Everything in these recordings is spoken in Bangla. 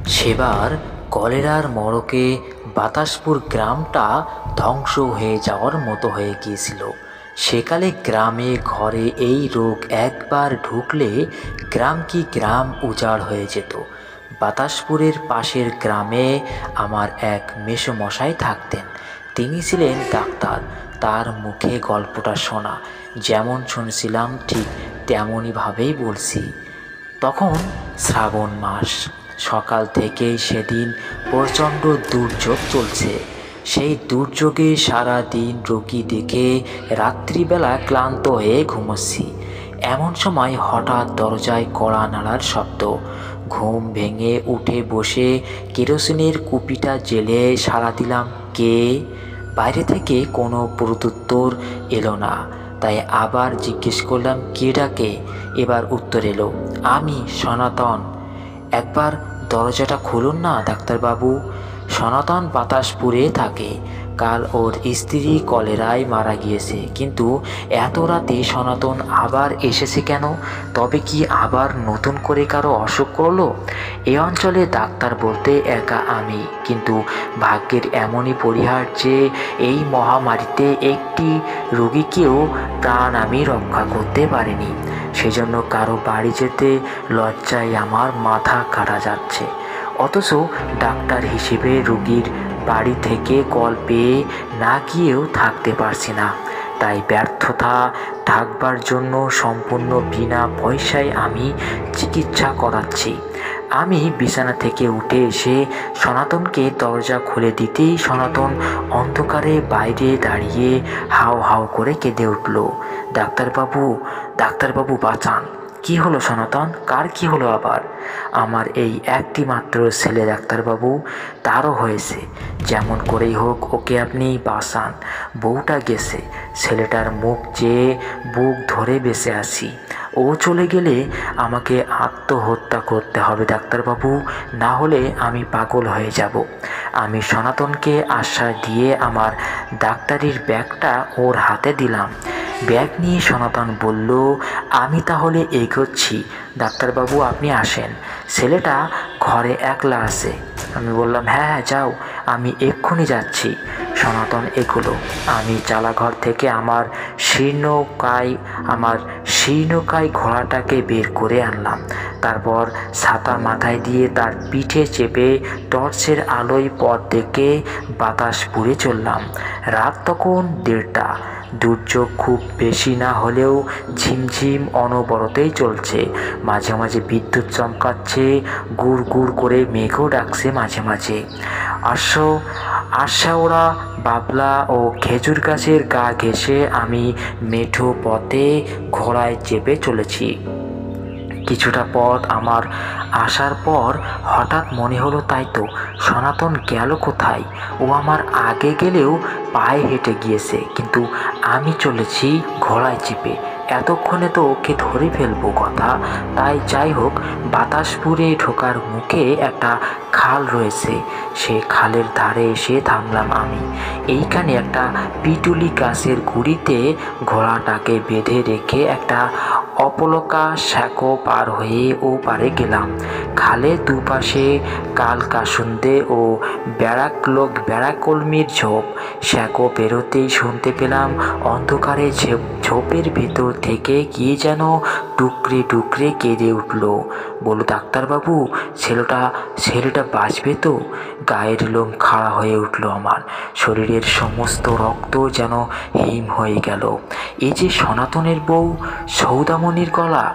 সেবার কলেরার মড়কে বাতাসপুর গ্রামটা ধ্বংস হয়ে যাওয়ার মতো হয়ে গিয়েছিল। সেকালে গ্রামে ঘরে এই রোগ একবার ঢুকলে গ্রাম কি গ্রাম উজাড় হয়ে যেত। বাতাসপুরের পাশের গ্রামে আমার এক মেসোমশাই থাকতেন। তিনি ছিলেন ডাক্তার। তার মুখে গল্পটা শোনা, যেমন শুনছিলাম ঠিক তেমনইভাবেই বলছি। তখন শ্রাবণ মাস, সকাল থেকেই সেদিন প্রচণ্ড দুর্যোগ চলছে। সেই দুর্যোগে সারা দিন রোগী দেখে রাত্রিবেলা ক্লান্ত হয়ে ঘুমোচ্ছি। এমন সময় হঠাৎ দরজায় কড়া নাড়ার শব্দ। ঘুম ভেঙে উঠে বসে কেরোসিনের কুপিটা জ্বেলে সাড়া দিলাম, কে? বাইরে থেকে কোনো প্রত্যুত্তর এলো না। তাই আবার জিজ্ঞেস করলাম, কে ডাকে? এবার উত্তর এলো, আমি, সনাতন। একবার দরজাটা খুলুন না ডাক্তারবাবু। সনাতন বাতাসপুরে থাকে। কাল ওর স্ত্রী কলেরায় মারা গিয়েছে। কিন্তু এত রাতে সনাতন আবার এসেছে কেন? তবে কি আবার নতুন করে কারো অসুখ করলো? এই অঞ্চলে ডাক্তার বলতে একা আমি। কিন্তু ভাগ্যের এমনই পরিহার যে এই মহামারীতে একটি রোগীকেও প্রাণ আমি রক্ষা করতে পারিনি। সেজন্য কারো বাড়ি যেতে লজ্জায় আমার মাথা কাটা যাচ্ছে। অথচ ডাক্তার হিসেবে রোগীর বাড়ি থেকে কল পেয়ে না গিয়েও থাকতে পারছি না। তাই ব্যর্থতা ঢাকবার জন্য সম্পূর্ণ বিনা পয়সায় আমি চিকিৎসা করাচ্ছি। আমি বিছানা থেকে উঠে এসে সনাতনকে দরজা খুলে দিতেই সনাতন অন্ধকারে বাইরে দাঁড়িয়ে হাউ হাউ করে কেঁদে উঠল, ডাক্তারবাবু, ডাক্তারবাবু বাঁচান। কি হলো সনাতন? কার কি হলো আবার? আমার এই একটি মাত্র ছেলে ডাক্তারবাবু, তারও হয়েছে। যেমন করেই হোক ওকে আপনি বাঁচান। বউটা গেছে, ছেলেটার মুখ চেয়ে বুক ধরে বেঁচে আছি। ও চলে গেলে আমাকে আত্মহত্যা করতে হবে ডাক্তারবাবু, না হলে আমি পাগল হয়ে যাব। আমি সনাতনকে আশ্বাস দিয়ে আমার ডাক্তারির ব্যাগটা ওর হাতে দিলাম। ব্যাগ নিয়ে সনাতন বলল, আমি তাহলে এগোচ্ছি ডাক্তারবাবু, আপনি আসেন। ছেলেটা ঘরে একলা আছে। আমি বললাম, হ্যাঁ হ্যাঁ যাও, আমি এক্ষুনি যাচ্ছি। সনাতন এগোলো। আমি চালাঘর থেকে আমার শীর্ণকায় ঘোড়াটাকে বের করে আনলাম। তারপর ছাতা মাথায় দিয়ে তার পিঠে চেপে টর্চের আলোয় পথ দেখে বাতাসপুরে চললাম। রাত তখন 1:30। দুর্যোগ খুব বেশি না হলেও ঝিমঝিম অনবরতেই চলছে। মাঝে মাঝে বিদ্যুৎ চমকাচ্ছে, গুড় গুড় করে মেঘও ডাকছে মাঝে মাঝে। আশাওড়া, বাবলা ও খেজুর গাছের গা ঘেঁষে আমি মেঠো পথে ঘোড়ায় চেপে চলেছি। কিছুটা পথ আমার আসার পর হঠাৎ মনে হলো, তাই তো, সনাতন গেল কোথায়? ও আমার আগে গেলেও পায়ে হেঁটে গিয়েছে, কিন্তু আমি চলেছি ঘোড়ায় চেপে। এতক্ষণে তো ওকে ধরে ফেলবো কথা। তাই যাই হোক, বাতাসপুরে ঢোকার মুখে একটা খাল রয়েছে। সে খালের ধারে এসে থামলাম আমি। এইখানে একটা পিটুলি গাছের গুড়িতে ঘোড়াটাকে বেঁধে রেখে একটা অপলকা স্যাকো পার হয়ে ও পারে গেলাম। খালের দুপাশে কালকাসুন্দে ও ব্যারাকলমির ঝোপ। স্যাকো পেরোতেই শুনতে পেলাম অন্ধকারে ঝোপের ভেতর থেকে কি যেন টুকরে টুকরে কেঁদে উঠল। বলো ডাক্তারবাবু, ছেলেটা বাঁচবে তো? গায়ের লোম খাড়া হয়ে উঠল আমার। শরীরের সমস্ত রক্ত যেন হিম হয়ে গেল। এই যে সনাতনের বউ সৌদামণির গলা,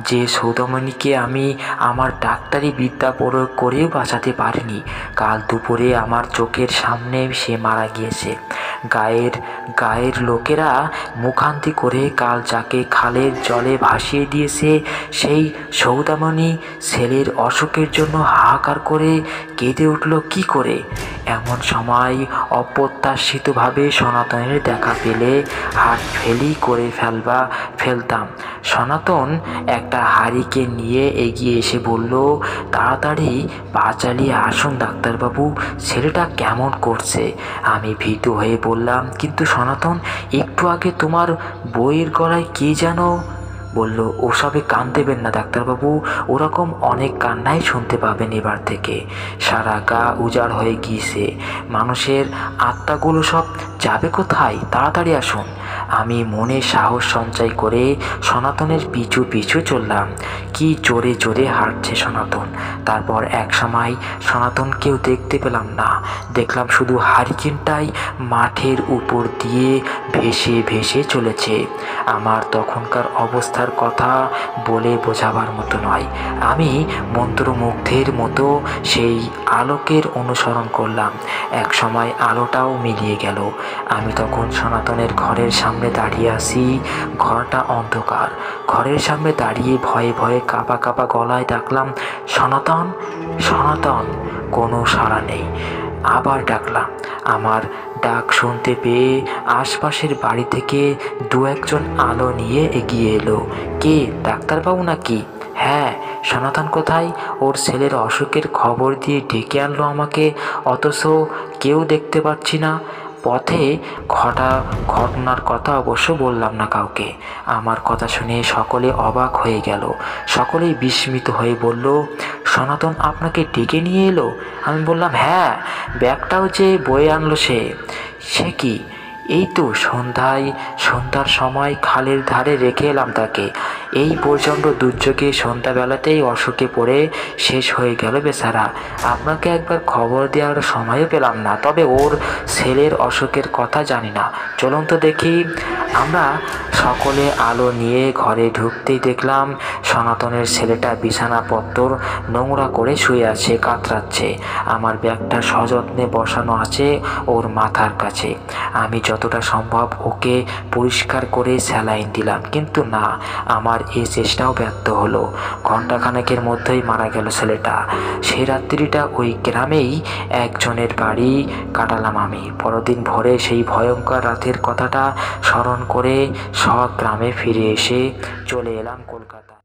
যে সৌদামণিকে আমি আমার ডাক্তারি বিদ্যা প্রয়োগ করেও বাঁচাতে পারিনি, কাল দুপুরে আমার চোখের সামনে সে মারা গিয়েছে। গায়ের লোকেরা মুখান্তি করে কাল যাকে খালের জলে ভাসিয়ে দিয়েছে, সেই সৌদামণি ছেলের অসুখের জন্য হাহাকার করে কেঁদে উঠল কি করে? এমন সময় অপ্রত্যাশিতভাবে সনাতনের দেখা পেলে হাত ফেলি করে ফেলতাম। সনাতন একটা হাঁড়িকে নিয়ে এগিয়ে এসে বলল, তাড়াতাড়ি পা চালিয়ে আসুন ডাক্তারবাবু, ছেলেটা কেমন করছে। আমি ভীতু হয়ে বললাম, কিন্তু সনাতন, একটু আগে তোমার বইয়ের গলায় কি যেন বলল, ওসবে কান দেবেন না ডাক্তারবাবু, ওরকম অনেক কান্নাই শুনতে পাবেন এবার থেকে। সারা গা উজাড় হয়ে গিয়েছে, মানুষের আত্মাগুলো সব যাবে কোথায়, তাড়াতাড়ি আসুন। আমি মনে সাহস সঞ্চয় করে সনাতনের পিছু পিছু চললাম। কি জোরে জোরে হাঁটছে সনাতন। তারপর এক সময় সনাতনকেও দেখতে পেলাম না, দেখলাম শুধু হারিকেনটাই মাঠের উপর দিয়ে ভেসে ভেসে চলেছে। আমার তখনকার অবস্থার কথা বলে বোঝাবার মতো নয়। আমি মন্ত্রমুগ্ধের মতো সেই আলোকের অনুসরণ করলাম। এক সময় আলোটাও মিলিয়ে গেল। আমি তখন সনাতনের ঘরের সামনে দাঁড়িয়ে আছি। ঘরটা অন্ধকার। ঘরের সামনে দাঁড়িয়ে ভয়ে ভয়ে কাঁপা কাঁপা গলায় ডাকলাম, সনাতন, সনাতন। কোনো সাড়া নেই। আবার ডাকলাম। আমার ডাক শুনতে পেয়ে আশপাশের বাড়ি থেকে দু একজন আলো নিয়ে এগিয়ে এলো। কে, ডাক্তারবাবু নাকি? হ্যাঁ। সনাতন কোথায়? ওর ছেলের অসুখের খবর দিয়ে ডেকে আনলো আমাকে, অথচ কেউ দেখতে পাচ্ছি না। পথে ঘটনার কথা অবশ্য বললাম না কাউকে। আমার কথা শুনে সকলে অবাক হয়ে গেল। সকলেই বিস্মিত হয়ে বলল, সনাতন আপনাকে ডেকে নিয়ে এলো? আমি বললাম, হ্যাঁ, ব্যাগটাও যে বয়ে আনলো সে। সে কি? এই তো সন্ধ্যার সময় খালের ধারে রেখে এলাম তাকে। এই প্রচণ্ড দুর্যোগে সন্ধ্যাবেলাতেই অসুখে পড়ে শেষ হয়ে গেল বেচারা। আপনাকে একবার খবর দেওয়ার সময়ও পেলাম না। তবে ওর ছেলের অসুখের কথা জানি না। চলুন তো দেখি। আমরা সকলে আলো নিয়ে ঘরে ঢুকতেই দেখলাম সনাতনের ছেলেটা বিছানাপত্তর নোংরা করে শুয়ে আছে, কাতরাচ্ছে। আমার ব্যাগটা সযত্নে বসানো আছে ওর মাথার কাছে। আমি যতটা সম্ভব ওকে পরিষ্কার করে স্যালাইন দিলাম, কিন্তু না, আমার এই চেষ্টাও ব্যর্থ হলো। ঘণ্টাখানেকের মধ্যেই মারা গেল ছেলেটা। সেই রাত্রিটা ওই গ্রামেই একজনের বাড়ি কাটালাম আমি। পরদিন ভোরে সেই ভয়ঙ্কর রাতের কথাটা স্মরণ করে গ্রামে ফিরে এসে চলে এলাম কলকাতা।